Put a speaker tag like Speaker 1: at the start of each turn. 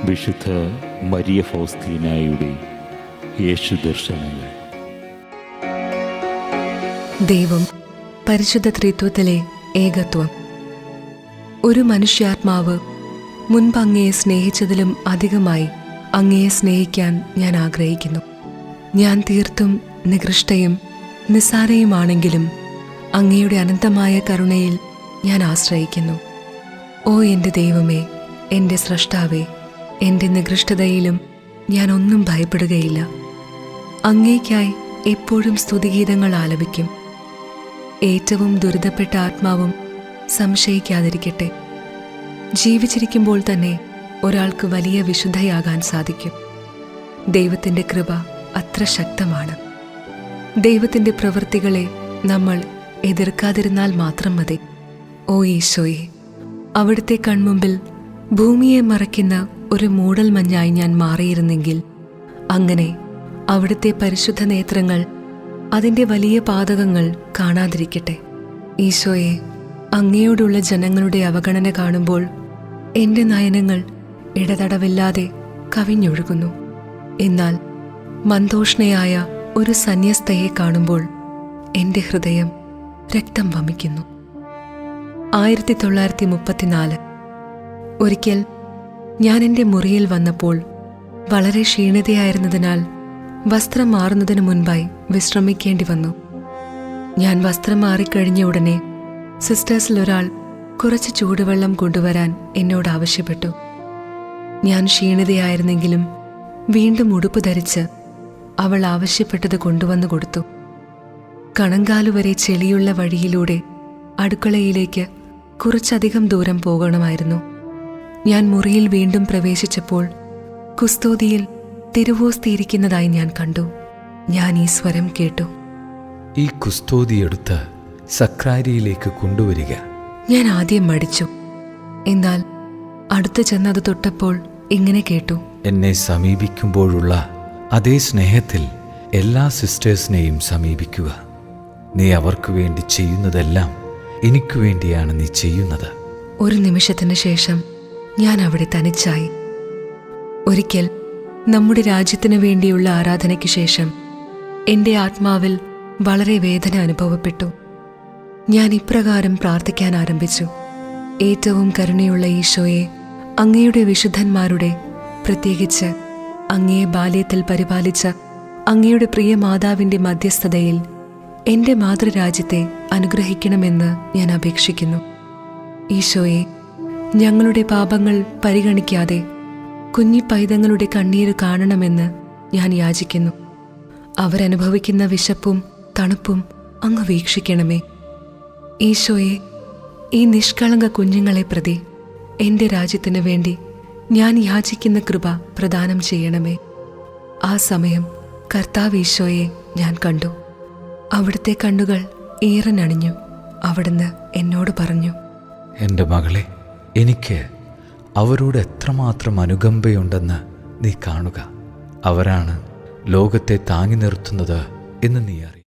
Speaker 1: വിശുദ്ധ മരിയ ഫൗസ്തീനായുടെ യേശു ദർശനങ്ങൾ.
Speaker 2: ദൈവം പരിശുദ്ധ ത്രിത്വത്തിലെ ഏകത്വം. ഒരു മനുഷ്യാത്മാവ് മുൻപ് അങ്ങയെ സ്നേഹിച്ചതിലും അധികമായി അങ്ങയെ സ്നേഹിക്കാൻ ഞാൻ ആഗ്രഹിക്കുന്നു. ഞാൻ തീർത്തും നികൃഷ്ടയും നിസ്സാരയുമാണെങ്കിലും അങ്ങയുടെ അനന്തമായ കരുണയിൽ ഞാൻ ആശ്രയിക്കുന്നു. ഓ എൻ്റെ ദൈവമേ, എൻ്റെ സ്രഷ്ടാവേ, എൻ്റെ നികൃഷ്ടതയിലും ഞാൻ ഒന്നും ഭയപ്പെടുകയില്ല. അങ്ങേയ്ക്കായി എപ്പോഴും സ്തുതിഗീതങ്ങൾ ആലപിക്കും. ഏറ്റവും ദുരിതപ്പെട്ട ആത്മാവും സംശയിക്കാതിരിക്കട്ടെ. ജീവിച്ചിരിക്കുമ്പോൾ തന്നെ ഒരാൾക്ക് വലിയ വിശുദ്ധയാകാൻ സാധിക്കും. ദൈവത്തിൻ്റെ കൃപ അത്ര ശക്തമാണ്. ദൈവത്തിൻ്റെ പ്രവൃത്തികളെ നമ്മൾ എതിർക്കാതിരുന്നാൽ മാത്രം മതി. ഓ ഈശോയെ, അവിടുത്തെ കൺമുമ്പിൽ ഭൂമിയെ മറയ്ക്കുന്ന ഒരു മൂടൽ മഞ്ഞായി ഞാൻ മാറിയിരുന്നെങ്കിൽ, അങ്ങനെ അവിടുത്തെ പരിശുദ്ധ നേത്രങ്ങൾ അതിൻ്റെ വലിയ പാതകങ്ങൾ കാണാതിരിക്കട്ടെ. ഈശോയെ, അങ്ങയോടുള്ള ജനങ്ങളുടെ അവഗണന കാണുമ്പോൾ എൻ്റെ നയനങ്ങൾ ഇടതടവില്ലാതെ കവിഞ്ഞൊഴുകുന്നു. എന്നാൽ മന്ദോഷ്ണയായ ഒരു സന്യസ്തയെ കാണുമ്പോൾ എൻ്റെ ഹൃദയം രക്തം വമിക്കുന്നു. 1934 ഒരിക്കൽ ഞാൻ എൻ്റെ മുറിയിൽ വന്നപ്പോൾ വളരെ ക്ഷീണിതയായിരുന്നതിനാൽ വസ്ത്രം മാറുന്നതിന് മുൻപായി വിശ്രമിക്കേണ്ടി വന്നു. ഞാൻ വസ്ത്രം മാറിക്കഴിഞ്ഞ ഉടനെ സിസ്റ്റേഴ്സിൽ ഒരാൾ കുറച്ച് ചൂടുവെള്ളം കൊണ്ടുവരാൻ എന്നോട് ആവശ്യപ്പെട്ടു. ഞാൻ ക്ഷീണിതയായിരുന്നെങ്കിലും വീണ്ടും ഉടുപ്പ് ധരിച്ച് അവൾ ആവശ്യപ്പെട്ടത് കൊണ്ടുവന്നു കൊടുത്തു. കണങ്കാലുവരെ ചെളിയുള്ള വഴിയിലൂടെ അടുക്കളയിലേക്ക് കുറച്ചധികം ദൂരം പോകണമായിരുന്നു. ഞാൻ മുറിയിൽ വീണ്ടും പ്രവേശിച്ചപ്പോൾ കുസ്തോതിയിൽ തിരുവോസ്തിയിരിക്കുന്നതായി ഞാൻ കണ്ടു. ഞാൻ ഈ സ്വരം കേട്ടു:
Speaker 3: ഈ കുസ്തോതിയെടുത്ത് സക്രാരിയിലേക്ക് കൊണ്ടുവരിക.
Speaker 2: ഞാൻ ആദ്യം മടിച്ചു. എന്നാൽ അടുത്ത് ചെന്നത് തൊട്ടപ്പോൾ ഇങ്ങനെ കേട്ടു:
Speaker 3: എന്നെ സമീപിക്കുമ്പോഴുള്ള അതേ സ്നേഹത്തിൽ എല്ലാ സിസ്റ്റേഴ്സിനെയും സമീപിക്കുക. നീ അവർക്ക് വേണ്ടി ചെയ്യുന്നതെല്ലാം എനിക്ക് വേണ്ടിയാണ് നീ ചെയ്യുന്നത്.
Speaker 2: ഒരു നിമിഷത്തിന് ശേഷം ഞാൻ അവിടെ തനിച്ചായി. ഒരിക്കൽ നമ്മുടെ രാജ്യത്തിനു വേണ്ടിയുള്ള ആരാധനയ്ക്ക് ശേഷം എൻ്റെ ആത്മാവിൽ വളരെ വേദന അനുഭവപ്പെട്ടു. ഞാൻ ഇപ്രകാരം പ്രാർത്ഥിക്കാൻ ആരംഭിച്ചു: ഏറ്റവും കരുണയുള്ള ഈശോയെ, അങ്ങയുടെ വിശുദ്ധന്മാരുടെ, പ്രത്യേകിച്ച് അങ്ങയെ ബാല്യത്തിൽ പരിപാലിച്ച അങ്ങയുടെ പ്രിയ മാതാവിൻ്റെ മധ്യസ്ഥതയിൽ എൻ്റെ മാതൃരാജ്യത്തെ അനുഗ്രഹിക്കണമെന്ന് ഞാൻ അപേക്ഷിക്കുന്നു. ഈശോയെ, ഞങ്ങളുടെ പാപങ്ങൾ പരിഗണിക്കാതെ കുഞ്ഞി പൈതങ്ങളുടെ കണ്ണീര് കാണണമെന്ന് ഞാൻ യാചിക്കുന്നു. അവരനുഭവിക്കുന്ന വിശപ്പും തണുപ്പും അങ്ങ് വീക്ഷിക്കണമേ. ഈശോയെ, ഈ നിഷ്കളങ്ക കുഞ്ഞുങ്ങളെ പ്രതി എൻ്റെ രാജ്യത്തിനു വേണ്ടി ഞാൻ യാചിക്കുന്ന കൃപ പ്രദാനം ചെയ്യണമേ. ആ സമയം കർത്താവ് ഈശോയെ ഞാൻ കണ്ടു. അവിടുത്തെ കണ്ണുകൾ ഈറനണിഞ്ഞു. അവിടുന്ന് എന്നോട് പറഞ്ഞു:
Speaker 3: എൻ്റെ മകളെ, എനിക്ക് അവരോട് എത്രമാത്രം അനുകമ്പയുണ്ടെന്ന് നീ കാണുക. അവരാണ് ലോകത്തെ താങ്ങി നിർത്തുന്നത് എന്ന് നീ അറിയും.